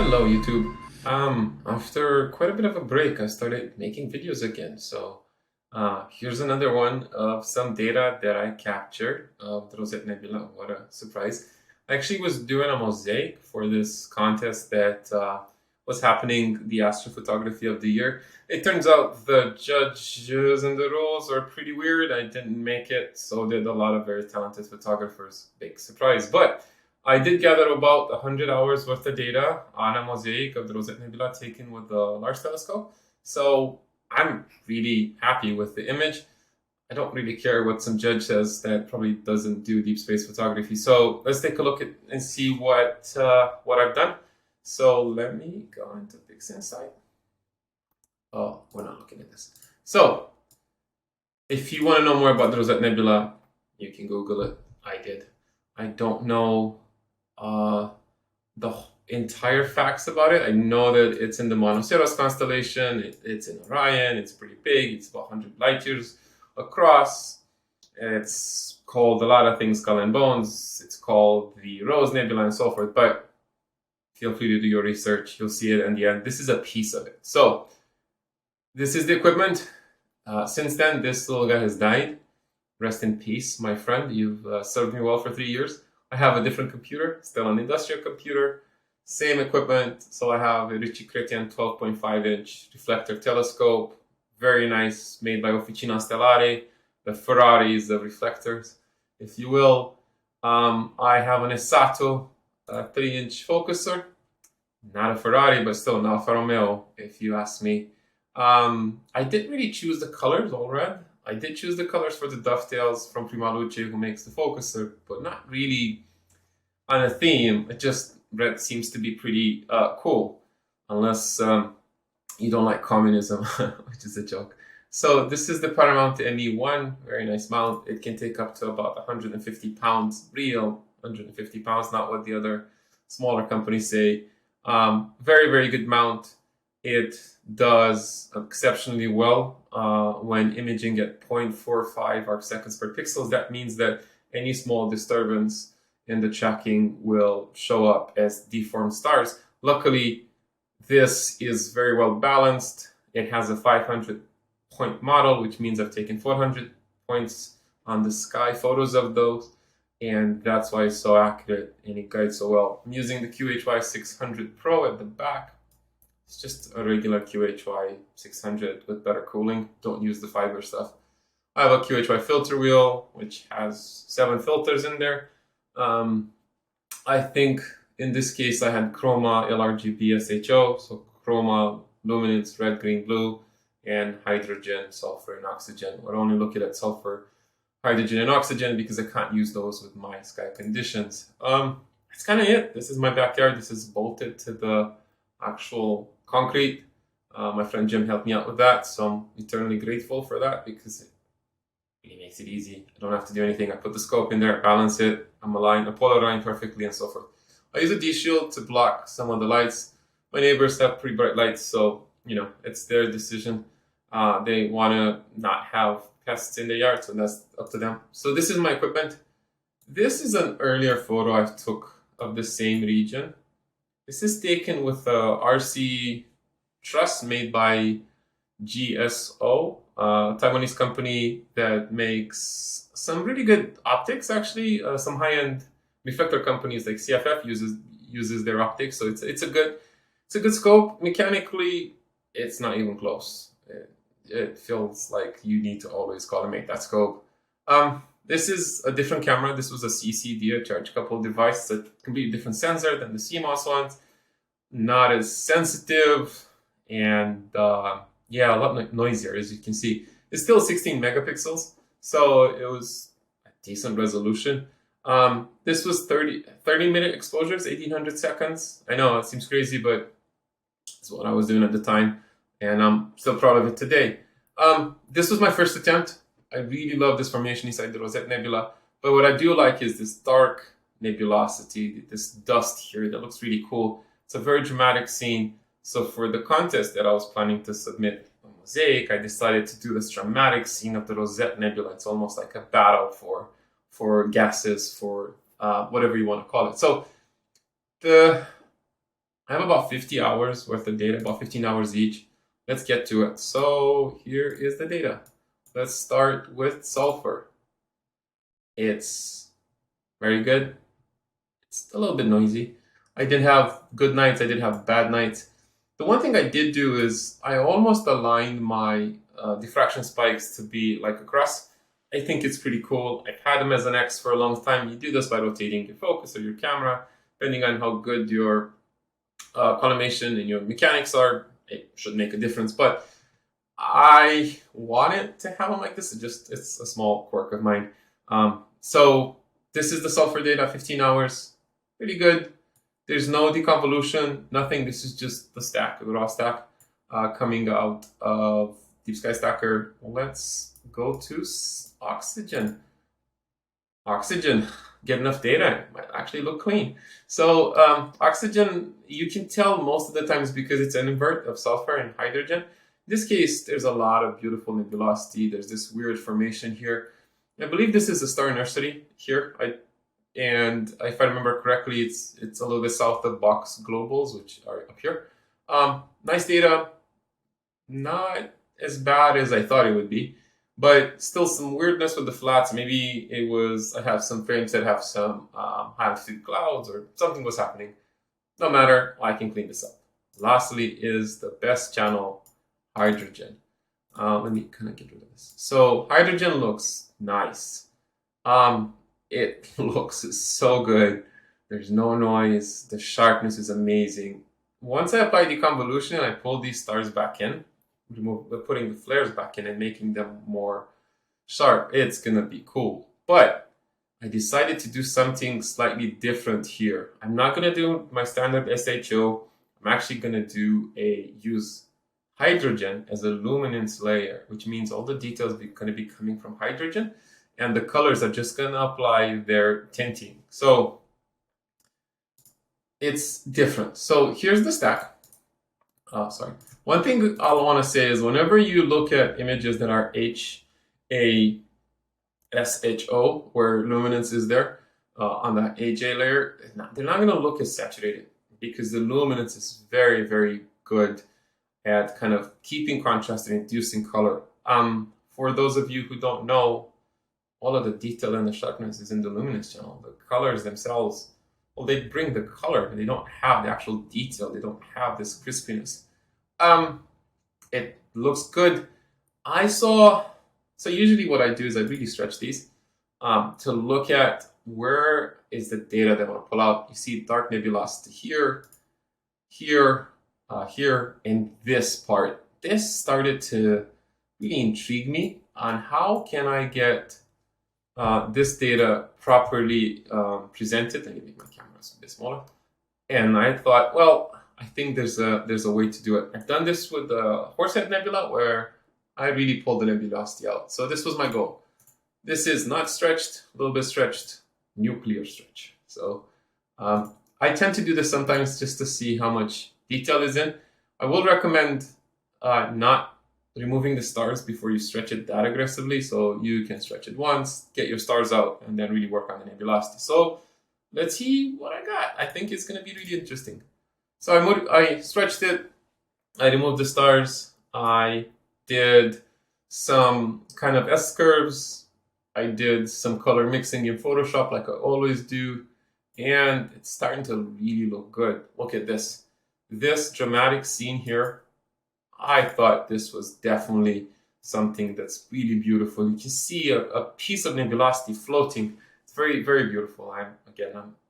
Hello YouTube. After quite a bit of a break, I started making videos again. So here's another one of some data that I captured of the Rosette Nebula. What a surprise. I actually was doing a mosaic for this contest that was happening, the Astrophotography of the Year. It turns out the judges and the rules are pretty weird. I didn't make it, so did a lot of very talented photographers. Big surprise. But I did gather about 100 hours worth of data on a mosaic of the Rosette Nebula taken with the Large Telescope. So I'm really happy with the image. I don't really care what some judge says that probably doesn't do deep space photography. So let's take a look at and see what I've done. So let me go into PixInsight. Oh, we're not looking at this. So if you want to know more about the Rosette Nebula, you can Google it. I did. I don't know the entire facts about it. I know that it's in the Monoceros constellation. It's in Orion. It's pretty big. It's about 100 light years across. It's called a lot of things, Skull and Bones. It's called the Rose Nebula and so forth. But feel free to do your research. You'll see it in the end. This is a piece of it. So this is the equipment. Since then, this little guy has died. Rest in peace, my friend. You've served me well for 3 years. I have a different computer, still an industrial computer, same equipment. So I have a Ricci Chrétien 12.5-inch reflector telescope, very nice, made by Officina Stellare, the Ferraris of reflectors, if you will. I have an Esato 3-inch focuser, not a Ferrari, but still an Alfa Romeo, if you ask me. I didn't really choose the colors, all red. I did choose the colors for the dovetails from Prima Luce, who makes the focuser, but not really on a theme. It just, red seems to be pretty cool, unless you don't like communism, which is a joke. So this is the Paramount ME I, very nice mount. It can take up to about 150 pounds, real 150 pounds, not what the other smaller companies say. Very, very good mount. It does exceptionally well when imaging at 0.45 arc seconds per pixels. That means that any small disturbance in the tracking will show up as deformed stars. Luckily, this is very well balanced. It has a 500 point model, which means I've taken 400 points on the sky photos of those, and that's why it's so accurate and it guides so well. I'm using the QHY 600 Pro at the back. It's just a regular QHY 600 with better cooling. Don't use the fiber stuff. I have a QHY filter wheel, which has 7 filters in there. I think in this case I had Chroma, LRGB, SHO, so Chroma, luminance, red, green, blue, and hydrogen, sulfur, and oxygen. We're only looking at sulfur, hydrogen, and oxygen because I can't use those with my sky conditions. That's kind of it. This is my backyard. This is bolted to the actual concrete. My friend Jim helped me out with that, so I'm eternally grateful for that because it really makes it easy. I don't have to do anything. I put the scope in there, balance it, I'm aligned, I polar perfectly, and so forth. I use a D-shield to block some of the lights. My neighbors have pretty bright lights, so it's their decision. They want to not have pests in their yard, so that's up to them. So this is my equipment. This is an earlier photo I took of the same region. This is taken with a RC truss made by GSO, a Taiwanese company that makes some really good optics. Actually, some high-end reflector companies like CFF uses their optics, so it's a good scope. Mechanically, it's not even close. It feels like you need to always call and make that scope. This is a different camera. This was a CCD, a charge coupled device. It's a completely different sensor than the CMOS ones. Not as sensitive, and yeah, a lot noisier, as you can see. It's still 16 megapixels, so it was a decent resolution. This was 30-minute exposures, 1800 seconds. I know it seems crazy, but it's what I was doing at the time, and I'm still proud of it today. This was my first attempt. I really love this formation inside the Rosette Nebula, but what I do like is this dark nebulosity, this dust here that looks really cool. It's a very dramatic scene. So for the contest that I was planning to submit a mosaic, I decided to do this dramatic scene of the Rosette Nebula. It's almost like a battle for gases, for whatever you want to call it. So I have about 50 hours worth of data, about 15 hours each. Let's get to it. So here is the data. Let's start with sulfur. It's very good. It's a little bit noisy. I did have good nights, I did have bad nights. The one thing I did do is I almost aligned my diffraction spikes to be like a cross. I think it's pretty cool. I've had them as an X for a long time. You do this by rotating your focus or your camera, depending on how good your collimation and your mechanics are. It should make a difference, but I wanted to have them like this. It's a small quirk of mine. So this is the sulfur data, 15 hours, pretty good. There's no deconvolution, nothing. This is just the stack, the raw stack coming out of DeepSkyStacker. Let's go to oxygen. Oxygen, get enough data, it might actually look clean. So oxygen, you can tell most of the times because it's an invert of sulfur and hydrogen. In this case, there's a lot of beautiful nebulosity. There's this weird formation here. I believe this is a star nursery here. And if I remember correctly, it's a little bit south of Box Globals, which are up here. Nice data, not as bad as I thought it would be, but still some weirdness with the flats. Maybe it was, I have some frames that have some high altitude clouds or something was happening. No matter, I can clean this up. Lastly is the best channel, hydrogen. Let me kind of get rid of this. So hydrogen looks nice. It looks so good. There's no noise. The sharpness is amazing. Once I apply deconvolution, I pull these stars back in, putting the flares back in and making them more sharp. It's gonna be cool. But I decided to do something slightly different here. I'm not gonna do my standard SHO. I'm actually gonna use hydrogen as a luminance layer, which means all the details are gonna be coming from hydrogen. And the colors are just going to apply their tinting. So it's different. So here's the stack. Sorry. One thing I'll want to say is whenever you look at images that are HASHO, where luminance is there on the AJ layer, they're not going to look as saturated because the luminance is very, very good at kind of keeping contrast and inducing color. For those of you who don't know, all of the detail and the sharpness is in the luminance channel. The colors themselves, well, they bring the color, but they don't have the actual detail. They don't have this crispiness. It looks good. So usually what I do is I really stretch these to look at where is the data that I want to pull out. You see dark nebulosity here, here, here, and this part. This started to really intrigue me on how can I get this data properly presented. Let me make my camera a bit smaller. And I thought, well, I think there's a way to do it. I've done this with the Rosette Nebula where I really pulled the nebulosity out. So this was my goal. This is not stretched, a little bit stretched, nuclear stretch. So I tend to do this sometimes just to see how much detail is in. I will recommend not removing the stars before you stretch it that aggressively, so you can stretch it once, get your stars out, and then really work on the nebulosity. So let's see what I got. I think it's going to be really interesting. So I stretched it, I removed the stars, I did some kind of S-curves, I did some color mixing in Photoshop like I always do, and it's starting to really look good. Look at this. This dramatic scene here, I thought this was definitely something that's really beautiful. You can see a piece of nebulosity floating. It's very, very beautiful. I'm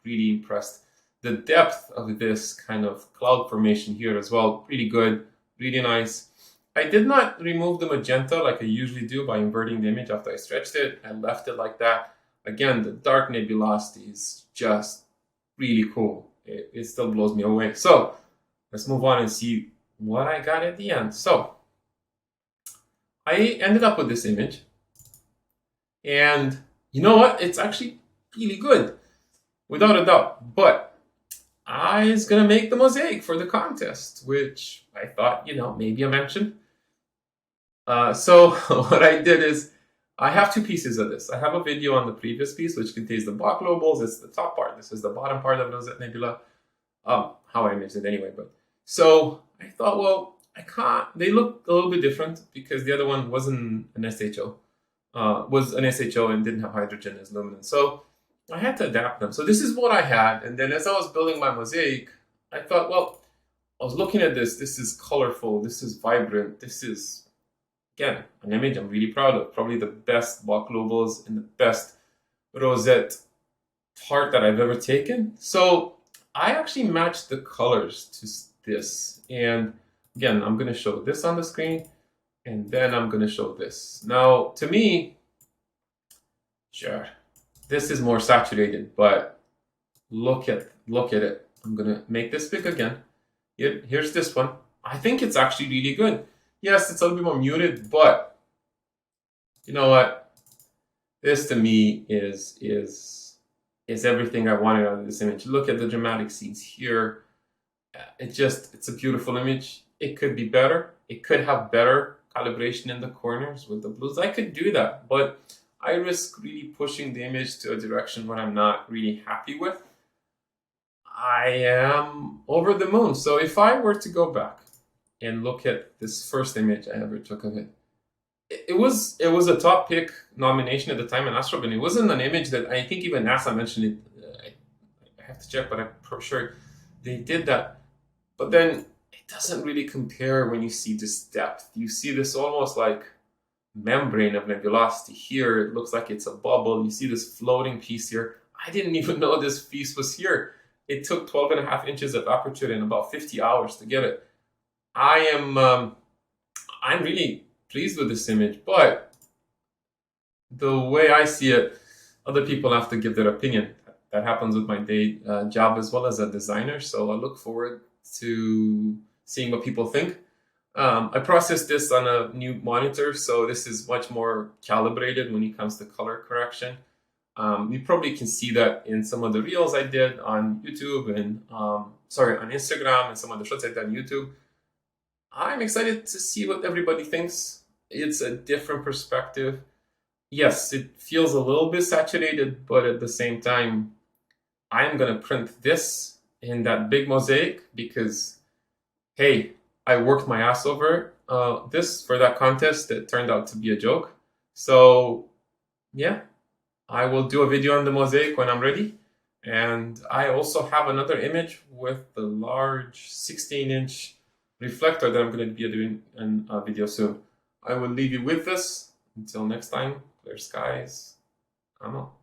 really impressed. The depth of this kind of cloud formation here as well, pretty good, really nice. I did not remove the magenta like I usually do by inverting the image after I stretched it. I left it like that. Again, the dark nebulosity is just really cool. It still blows me away. So let's move on and see what I got at the end. So I ended up with this image, and you know what? It's actually really good, without a doubt. But I was gonna make the mosaic for the contest, which I thought, maybe I mentioned. So what I did is I have two pieces of this. I have a video on the previous piece, which contains the Bach globals. It's the top part. This is the bottom part of Rosette Nebula. how I imaged it anyway. But so I thought, well, I can't. They look a little bit different because the other one wasn't an SHO, was an SHO and didn't have hydrogen as luminance. So I had to adapt them. So this is what I had. And then as I was building my mosaic, I thought, well, I was looking at this. This is colorful. This is vibrant. This is, again, an image I'm really proud of. Probably the best Bach globals and the best Rosette part that I've ever taken. So I actually matched the colors to this. And again, I'm going to show this on the screen. And then I'm going to show this. Now, to me, sure, this is more saturated, but look at it. I'm going to make this big again. Here's this one. I think it's actually really good. Yes, it's a little bit more muted, but you know what? This to me is everything I wanted out of this image. Look at the dramatic scenes here. It's a beautiful image. It could be better. It could have better calibration in the corners with the blues. I could do that, but I risk really pushing the image to a direction where I'm not really happy with. I am over the moon. So if I were to go back and look at this first image I ever took of it, it was a top pick nomination at the time in Astrobin. It wasn't an image that I think even NASA mentioned it. I have to check, but I'm pretty sure they did that. But then it doesn't really compare when you see this depth. You see this almost like membrane of nebulosity here. It looks like it's a bubble. You see this floating piece here. I didn't even know this piece was here. It took 12.5 inches of aperture and about 50 hours to get it. I'm really pleased with this image, but the way I see it, other people have to give their opinion. That happens with my day job as well as a designer, so I look forward to seeing what people think. I processed this on a new monitor, so this is much more calibrated when it comes to color correction. You probably can see that in some of the reels I did on YouTube and, on Instagram and some of the shots I did on YouTube. I'm excited to see what everybody thinks. It's a different perspective. Yes, it feels a little bit saturated, but at the same time, I'm going to print this in that big mosaic because, hey, I worked my ass over this for that contest that turned out to be a joke. So, yeah, I will do a video on the mosaic when I'm ready. And I also have another image with the large 16-inch reflector that I'm going to be doing in a video soon. I will leave you with this. Until next time, clear skies. I'm out.